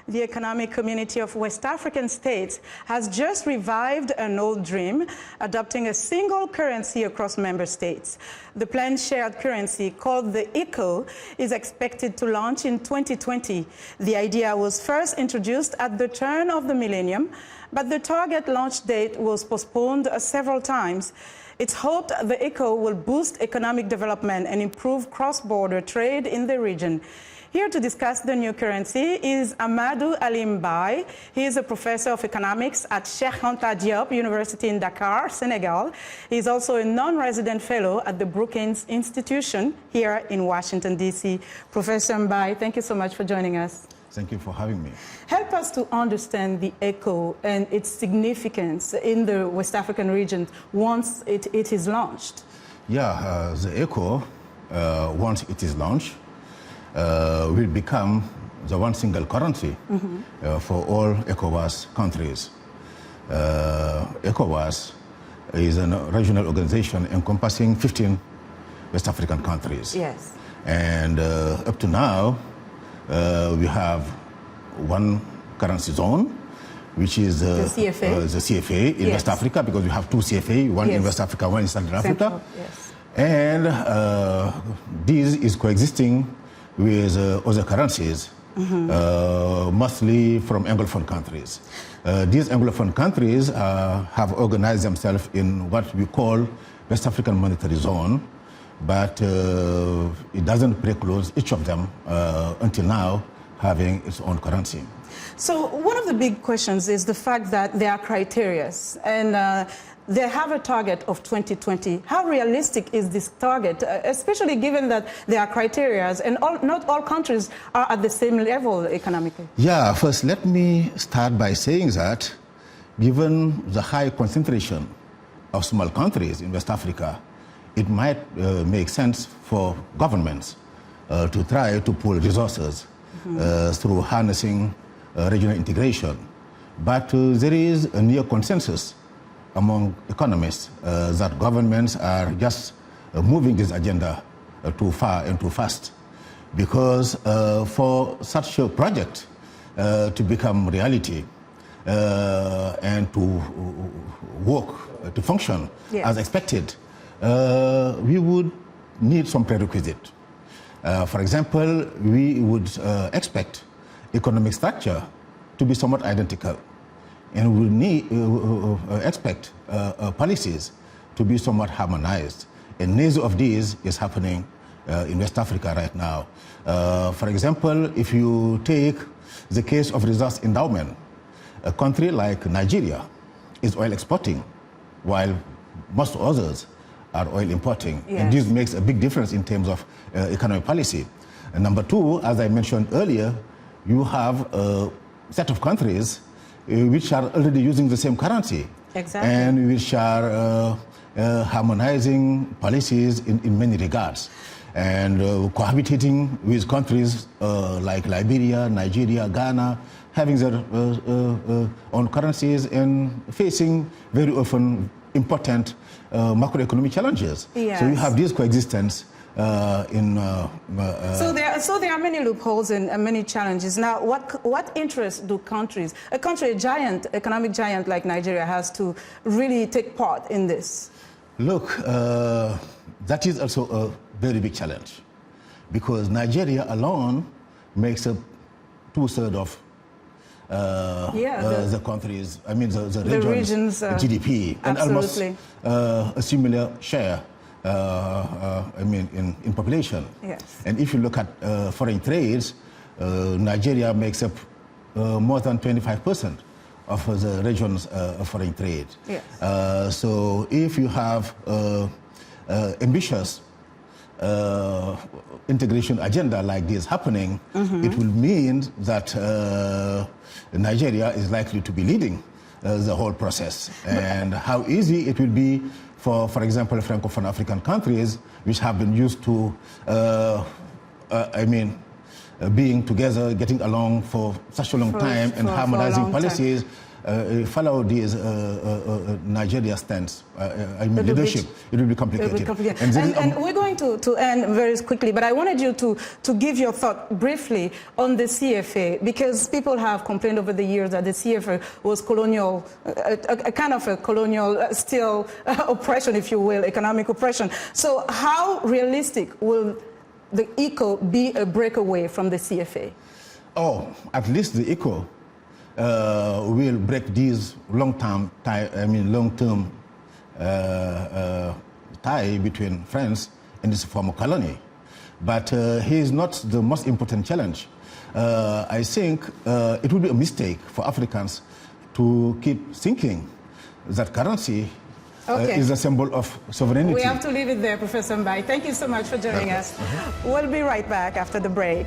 The Economic Community of West African States has just revived an old dream, adopting a single currency across member states. The planned shared currency, called the ECO, is expected to launch in 2020. The idea was first introduced at the turn of the millennium, but the target launch date was postponed several times. It's hoped the ECO will boost economic development and improve cross-border trade in the region. Here to discuss the new currency is Ahmadou Mbaye. He is a professor of economics at Cheikh Anta Diop University in Dakar, Senegal. He is also a non-resident fellow at the Brookings Institution here in Washington, D.C. Professor Mbaye, thank you so much for joining us. Thank you for having me. Help us to understand the ECO and its significance in the West African region once it is launched. Yeah, the ECO, once it is launched, will become the one single currency for all ECOWAS countries. ECOWAS is a regional organization encompassing 15 West African countries. Yes. And up to now, we have one currency zone, which is the CFA in West Africa, because we have two CFA, one in West Africa, one in Central Africa. Yes. And this is coexisting with other currencies, mostly from Anglophone countries. These Anglophone countries have organized themselves in what we call West African Monetary Zone, but it doesn't preclude each of them until now having its own currency. So one of the big questions is the fact that there are criteria, and they have a target of 2020. How realistic is this target, especially given that there are criteria and not all countries are at the same level economically? Yeah, first let me start by saying that given the high concentration of small countries in West Africa, it might make sense for governments to try to pool resources through harnessing regional integration. But there is a near consensus among economists that governments are just moving this agenda too far and too fast. Because for such a project to become reality and to work, to function as expected, we would need some prerequisite. For example, we would expect economic structure to be somewhat identical. And we need expect policies to be somewhat harmonized. And neither of these is happening in West Africa right now. For example, if you take the case of resource endowment, a country like Nigeria is oil exporting, while most others are oil importing. Yes. And this makes a big difference in terms of economic policy. And number two, as I mentioned earlier, you have a set of countries which are already using the same currency. Exactly. And which are harmonizing policies in many regards. And cohabitating with countries like Liberia, Nigeria, Ghana, having their own currencies and facing very often important macroeconomic challenges. Yes. So you have this coexistence so there are many loopholes and many challenges. Now, what interest do countries, a giant, economic giant like Nigeria, has to really take part in this? Look, that is also a very big challenge, because Nigeria alone makes up 2/3 of the countries, I mean the region's GDP, and almost a similar share I mean, in population. Yes. And if you look at foreign trades, Nigeria makes up more than 25% of the region's foreign trade. Yes. So if you have ambitious integration agenda like this happening, it will mean that Nigeria is likely to be leading the whole process. And how easy it will be for example, Francophone African countries, which have been used to, being together, getting along for such a long time, and harmonizing policies, follow this Nigeria stance, leadership, it will be complicated. And we're going to end very quickly, but I wanted you to give your thought briefly on the CFA, because people have complained over the years that the CFA was colonial, a kind of a colonial still oppression, if you will, economic oppression. So how realistic will the ECO be a breakaway from the CFA? Oh, at least the ECO will break these long-term tie between France and its former colony. But he is not the most important challenge. I think it would be a mistake for Africans to keep thinking that currency is a symbol of sovereignty. We have to leave it there, Professor Mbaye. Thank you so much for joining us. We'll be right back after the break.